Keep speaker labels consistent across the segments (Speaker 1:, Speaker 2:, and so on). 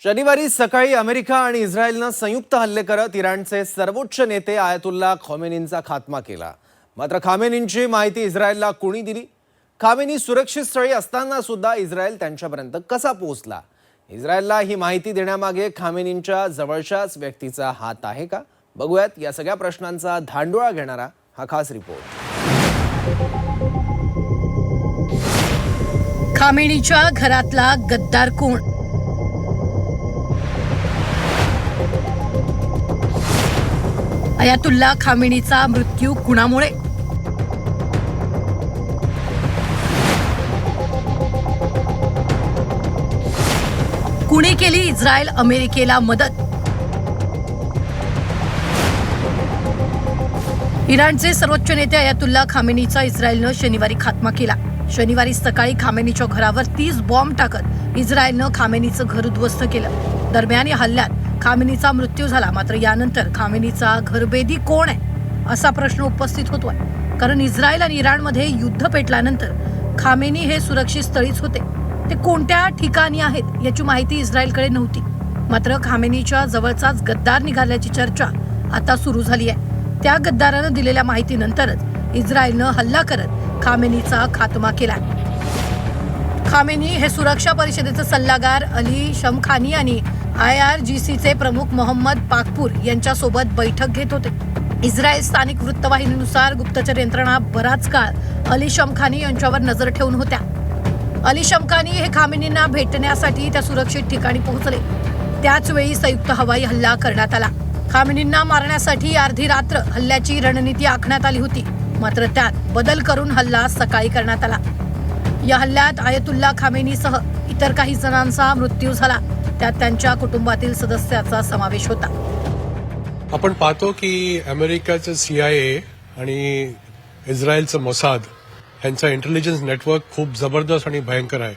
Speaker 1: शनिवारी सकाळी अमेरिका आणि इस्रायलनं संयुक्त हल्ले करत इराणचे सर्वोच्च नेते आयतुल्ला खोमेनींचा खात्मा केला। मात्र खामेनींची माहिती इस्रायलला कोणी दिली? खामेनी सुरक्षित स्थळी असताना सुद्धा इस्रायल त्यांच्यापर्यंत कसा पोहोचला? इस्रायलला ही माहिती देण्यामागे खामेनींच्या जवळच्याच व्यक्तीचा हात आहे का? बघूयात या सगळ्या प्रश्नांचा धांडोळा घेणारा हा खास रिपोर्ट।
Speaker 2: खामेनीच्या घरातला गद्दार कोण? आयातुल्ला खामेनीचा मृत्यू कुणामुळे? कुणी केली इस्रायल अमेरिकेला मदत? इराणचे सर्वोच्च नेते आयातुल्ला खामेनीचा इस्रायलनं शनिवारी खात्मा केला। शनिवारी सकाळी खामेनीच्या घरावर 30 बॉम्ब टाकत इस्रायलनं खामेनीचं घर उद्ध्वस्त केलं। दरम्यान या हल्ल्यात खामेनीचा मृत्यू झाला। मात्र यानंतर खामेनीचा घरभेदी कोण आहे असा प्रश्न उपस्थित होतोय, कारण इस्रायल आणि इराणमध्ये युद्ध पेटल्यानंतर खामेनी हे सुरक्षित स्थळीच होते। ते कोणत्या ठिकाणी आहेत याची माहिती इस्रायलकडे नव्हती। मात्र खामेनीच्या जवळचाच गद्दार निघाल्याची चर्चा आता सुरू झाली आहे। त्या गद्दारानं दिलेल्या माहितीनंतरच इस्रायलनं हल्ला करत खामेनीचा खात्मा केला। खामेनी हे सुरक्षा परिषदेचे सल्लागार अली शमखानी आणि IRGCचे प्रमुख मोहम्मद पाकपूर यांच्यासोबत बैठक घेत होते। इस्रायल स्थानिक वृत्तवाहिनीनुसार गुप्तचर यंत्रणा बराच काळ अली शमखानी यांच्यावर नजर ठेवून होत्या। अली शमखानी हे खामेनींना भेटण्यासाठी त्या सुरक्षित ठिकाणी पोहोचले। त्याच वेळी संयुक्त हवाई हल्ला करण्यात आला। खामेनींना मारण्यासाठी अर्धी रात्र हल्ल्याची रणनीती आखण्यात आली होती। मात्र त्यात बदल करून हल्ला सकाळी करण्यात आला। या हल्ल्यात आयतुल्ला खामेनीसह इतर काही जणांचा मृत्यू झाला। त्यात त्यांच्या कुटुंबातील सदस्याचा समावेश होता।
Speaker 3: आपण पाहतो की अमेरिकेचं CIA आणि इस्रायलचं मोसाद यांचा इंटेलिजन्स नेटवर्क खूप जबरदस्त आणि भयंकर आहे।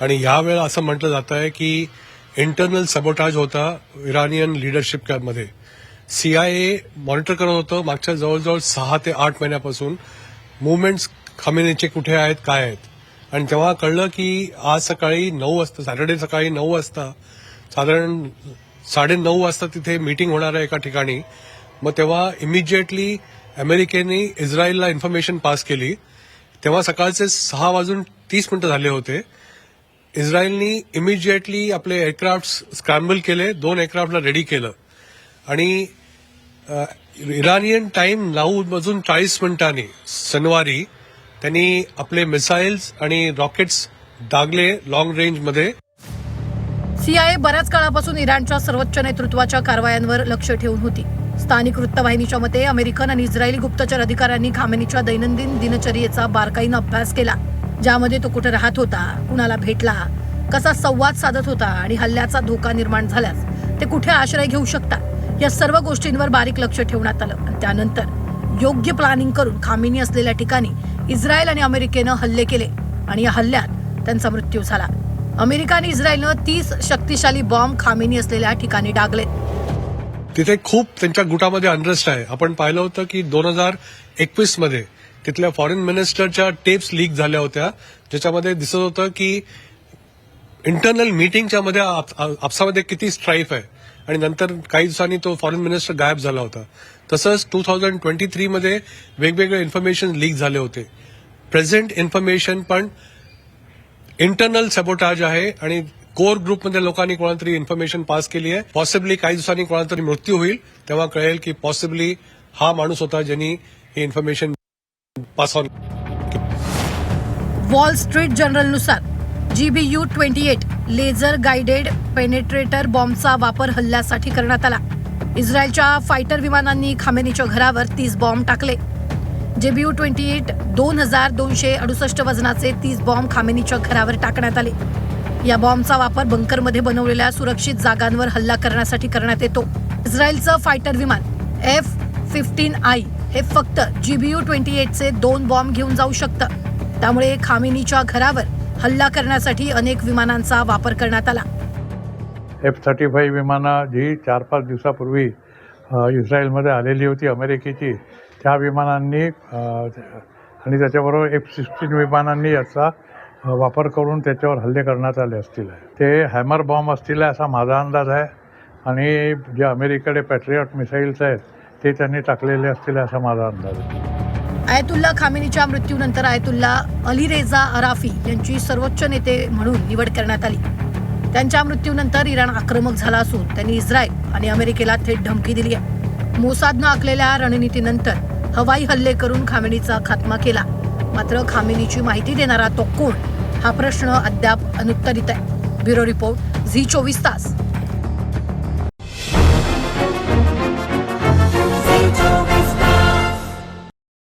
Speaker 3: आणि यावेळेला असं म्हटलं जात आहे की इंटरनल सबोटाज होता इराणियन लीडरशिपमध्ये। CIA मॉनिटर करत होतं मागच्या जवळजवळ 6 ते 8 महिन्यापासून मुवमेंट्स खामेनीचे कुठे आहेत, काय आहेत। आणि तेव्हा कळलं की आज सकाळी 9 वाजता, सॅटर्डे सकाळी 9 वाजता, साधारण 9:30 वाजता तिथे मीटिंग होणार आहे एका ठिकाणी। मग तेव्हा इमिजिएटली अमेरिकेने इस्रायलला इन्फॉर्मेशन पास केली। तेव्हा सकाळचे 6:30 झाले होते। इस्रायलनी इमिजिएटली आपले एअरक्राफ्ट स्क्रॅम्बल केले, 2 एअरक्राफ्टला रेडी केलं आणि इराणियन टाइम 9:40 शनिवारी त्यांनी आपले मिसाईल्स आणि रॉकेट्स दागले लॉंग रेंजमध्ये।
Speaker 2: CIA बऱ्याच काळापासून इराणच्या सर्वोच्च नेतृत्वाच्या कारवायांवर लक्ष ठेवून होती। स्थानिक वृत्तवाहिनीच्या मते अमेरिकन आणि इस्रायली गुप्तचर अधिकाऱ्यांनी खामेनीच्या दैनंदिन दिनचर्येचा बारकाईनं अभ्यास केला, ज्यामध्ये तो कुठे राहत होता, कुणाला भेटला, कसा संवाद साधत होता आणि हल्ल्याचा धोका निर्माण झाल्यास ते कुठे आश्रय घेऊ शकतात या सर्व गोष्टींवर बारीक लक्ष ठेवण्यात आलं। आणि त्यानंतर योग्य प्लॅनिंग करून खामेनी असलेल्या ठिकाणी इस्रायल आणि अमेरिकेनं हल्ले केले आणि या हल्ल्यात त्यांचा मृत्यू झाला। अमेरिका आणि इस्रायलनं 30 शक्तिशाली बॉम्ब खामेनी असलेल्या ठिकाणी डागले।
Speaker 3: तिथे खूप त्यांच्या गुटामध्ये अनरेस्ट आहे। आपण पाहिलं होतं की 2021 मध्ये तिथल्या फॉरेन मिनिस्टरच्या टेप्स लीक झाल्या होत्या, ज्याच्यामध्ये दिसत होतं की इंटरनल मीटिंगच्या मध्ये आपसामध्ये किती स्ट्राईफ आहे। आणि नंतर काही दिवसांनी तो फॉरेन मिनिस्टर गायब झाला होता। तसंच 2023 मध्ये वेगवेगळे इन्फॉर्मेशन लीक झाले होते। प्रेझेंट इन्फॉर्मेशन पण इंटरनल सबोटाज आहे आणि कोर ग्रुपमध्ये लोकांनी कोणातरी इन्फॉर्मेशन पास केली आहे। पॉसिबली काही दिवसांनी कोणातरी मृत्यू होईल, तेव्हा कळेल की पॉसिबली हा माणूस होता ज्यांनी ही information pass on.
Speaker 2: Wall Street जर्नलनुसार GBU-28 लेझर गाइडेड पेनेट्रेटर बॉम्बचा वापर हल्ल्यासाठी करण्यात आला। इस्रायलच्या फायटर विमानांनी खामेनीच्या घरावर 30 बॉम्ब टाकले। GBU-28 2268 वजनाचे 30 बॉम्ब खामेनीच्या घरावर टाकण्यात आले। या बॉम्बचा वापर बंकरमध्ये बनवलेल्या सुरक्षित जागांवर हल्ला करण्यासाठी करण्यात येतो। इस्रायलचं फायटर विमान F-15I हे फक्त GBU-28चे 2 बॉम्ब घेऊन जाऊ शकतं। त्यामुळे खामेनीच्या घरावर हल्ला करण्यासाठी अनेक विमानांचा वापर करण्यात आला।
Speaker 4: F-35 विमानं जी 4-5 दिवसापूर्वी इस्रायलमध्ये आलेली होती अमेरिकेची, त्या विमानांनी आणि त्याच्याबरोबर F-16 विमानांनी याचा वापर करून त्याच्यावर हल्ले करण्यात आले असतील. ते हॅमर बॉम्ब असतील असा माझा अंदाज आहे आणि जे अमेरिकेकडे पॅट्रियट मिसाईल्स आहेत ते त्यांनी टाकलेले असतील असा माझा अंदाज आहे.
Speaker 2: आयतुल्ला खामेनीच्या मृत्यूनंतर आयतुल्ला अली रेझा अराफी यांची सर्वोच्च नेते म्हणून निवड करण्यात आली. त्यांच्या मृत्यूनंतर इराण आक्रमक झाला असून त्यांनी इस्रायल आणि अमेरिकेला थेट धमकी दिली आहे. मोसादनं आखलेल्या रणनीतीनंतर हवाई हल्ले करून खामेनीचा खात्मा केला. मात्र खामेनीची माहिती देणारा तो कोण हा प्रश्न अद्याप अनुत्तरित आहे. ब्युरो रिपोर्ट झी 24 तास.